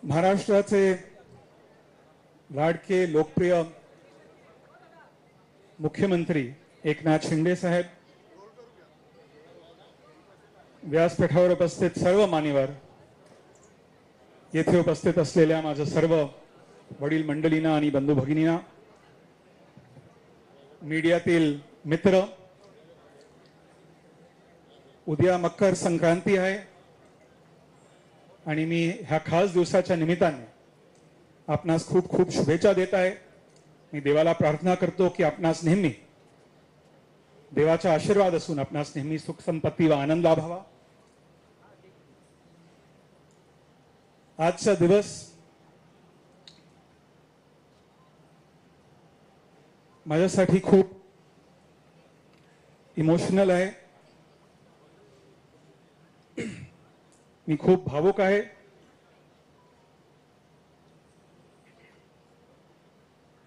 महाराष्ट्राचे लाडके लोकप्रिय मुख्यमंत्री एकनाथ शिंदे साहेब, व्यासपीठावर उपस्थित सर्व मान्यवर, येथे उपस्थित असलेल्या माझ्या सर्व वडील मंडळींना आणि बंधू भगिनींना, मीडियातील मित्र, उद्या मकर संक्रांती आहे आणि मी ह्या खास दिवसाच्या निमित्ताने आपणास खूप खूप शुभेच्छा देत आहे। मी देवाला प्रार्थना करतो की आपणास नेहमी देवाचा आशीर्वाद असून आपणास नेहमी सुख संपत्ती व आनंद लाभावा। आजचा दिवस माझ्यासाठी खूप इमोशनल आहे। मी खूप भावुक आहे।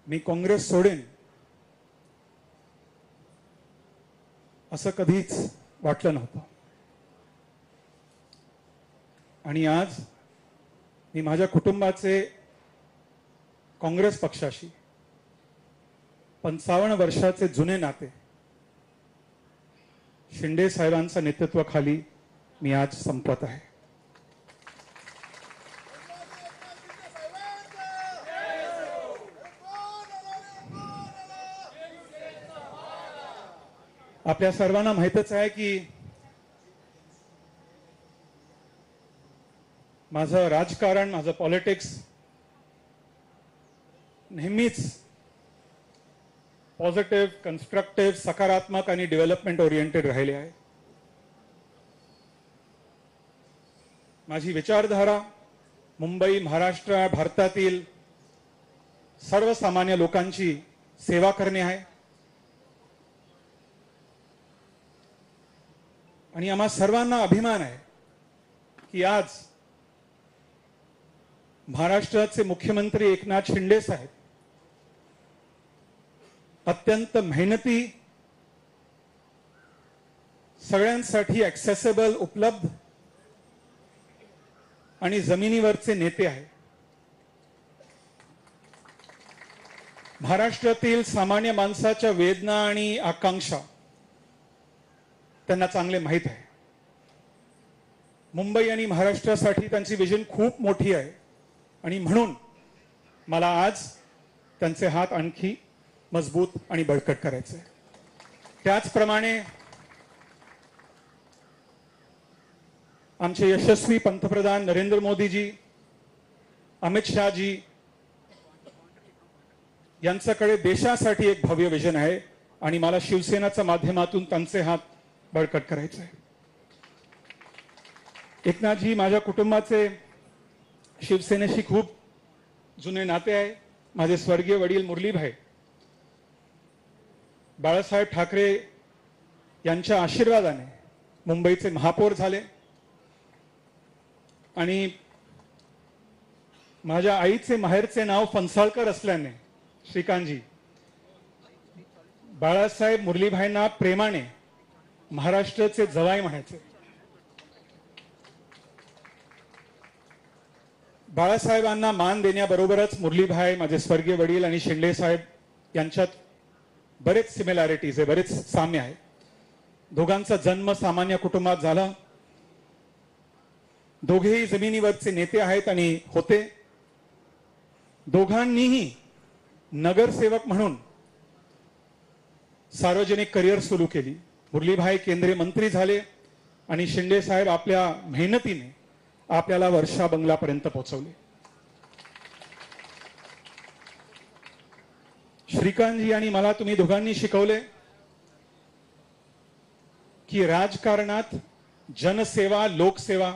मी काँग्रेस सोडेन असं कधीच वाटलं नव्हतं आणि आज मी माझ्या कुटुंबाचे काँग्रेस पक्षाशी 55 वर्षाचे जुने नाते शिंदे साहेबांच्या नेतृत्वाखाली मी आज संपत आहे। आपल्या सर्वांना माहितच आहे की माझं राजकारण, माझं पॉलिटिक्स नेहमीच पॉझिटिव्ह, कन्स्ट्रक्टिव्ह, सकारात्मक आणि डेव्हलपमेंट ओरिएंटेड राहिले आहे। माझी विचारधारा मुंबई, महाराष्ट्र, भारतातील सर्वसामान्य लोकांची सेवा करणे आहे आणि आम्हा सर्वांना अभिमान आहे की आज महाराष्ट्राचे मुख्यमंत्री एकनाथ शिंदे साहेब अत्यंत मेहनती, सगळ्यांसाठी ॲक्सेसिबल, उपलब्ध आणि जमिनीवरचे नेते आहे। महाराष्ट्रातील सामान्य माणसाच्या वेदना आणि आकांक्षा त्यांना चांगले माहीत आहे। मुंबई आणि महाराष्ट्रासाठी त्यांची विजन खूप मोठी आहे आणि म्हणून मला आज त्यांचे हात आणखी मजबूत आणि बळकट करायचे। त्याचप्रमाणे आमचे यशस्वी पंतप्रधान नरेंद्र मोदीजी, अमित शहाजी यांच्याकडे देशासाठी एक भव्य विजन आहे आणि मला शिवसेनाच्या माध्यमातून त्यांचे हात बळकट करायचे आहे। एकनाथजी माझ्या कुटुंबाचे शिवसेनेशी खूप जुने नाते आहे। माझे स्वर्गीय वडील मुरलीभाई बाळासाहेब ठाकरे यांच्या आशीर्वादाने मुंबईचे महापौर झाले आणि माझ्या आईचे माहेरचे नाव फणसाळकर असल्याने श्रीकांतजी बाळासाहेब मुरलीभाईंना प्रेमाने महाराष्ट्राचे जवाई म्हणायचे। बाळासाहेबांना मान देण्याबरोबरच मुरलीभाई, माझे स्वर्गीय वडील आणि शिंदे साहेब यांच्यात बरेच सिमिलॅरिटीज आहे, बरेच साम्य आहे। दोघांचा जन्म सामान्य कुटुंबात झाला, दोघेही जमिनीवरचे नेते आहेत आणि होते। दोघांनीही नगरसेवक म्हणून सार्वजनिक करिअर सुरू केली। मुरलीभाई केंद्रीय मंत्री झाले आणि शिंदे साहेब आपल्या मेहनतीने आपल्याला वर्षा बंगलापर्यंत पोहोचवले। श्रीकांतजी आणि मला तुम्ही दोघांनी शिकवले की राजकारणात जनसेवा, लोकसेवा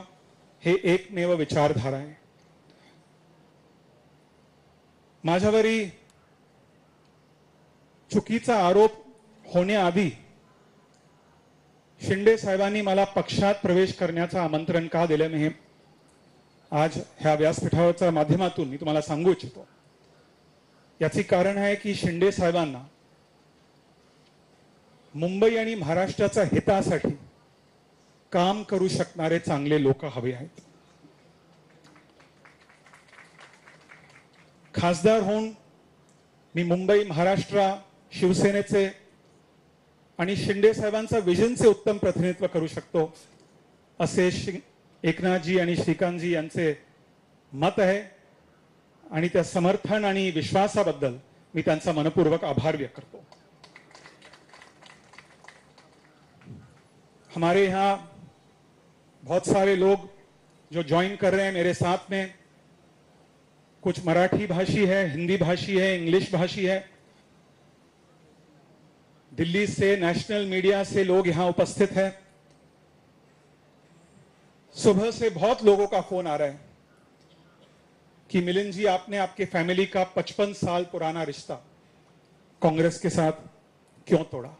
हे एकमेव विचारधारा आहे। माझ्यावरी चुकीचा आरोप होण्याआधी शिंदे साहेबांनी मला पक्षात प्रवेश करण्याचं आमंत्रण का दिलं, मी आज ह्या व्यासपीठावरच्या माध्यमातून मी तुम्हाला सांगू इच्छितो। याचे कारण आहे की शिंदे साहेबांना मुंबई आणि महाराष्ट्राच्या हितासाठी काम करू शकणारे चांगले लोक हवे आहेत। खासदार होऊन मी मुंबई महाराष्ट्र शिवसेनेचे आणि शिंदे साहेबांचा विजनचे उत्तम प्रतिनिधित्व करू शकतो असे एकनाथजी आणि श्रीकांतजी यांचे मत आहे आणि त्या समर्थन आणि विश्वासाबद्दल मी त्यांचा मनपूर्वक आभार व्यक्त करतो। हमारे यहाँ बहुत सारे लोग जो ज्वाइन कर रहे हैं मेरे साथ में, कुछ मराठी भाषी है, हिंदी भाषी है, इंग्लिश भाषी है। दिल्ली से नेशनल मीडिया से लोग यहां उपस्थित हैं। सुबह से बहुत लोगों का फोन आ रहा है कि मिलिंद जी, आपने आपके फैमिली का 55 साल पुराना रिश्ता कांग्रेस के साथ क्यों तोड़ा।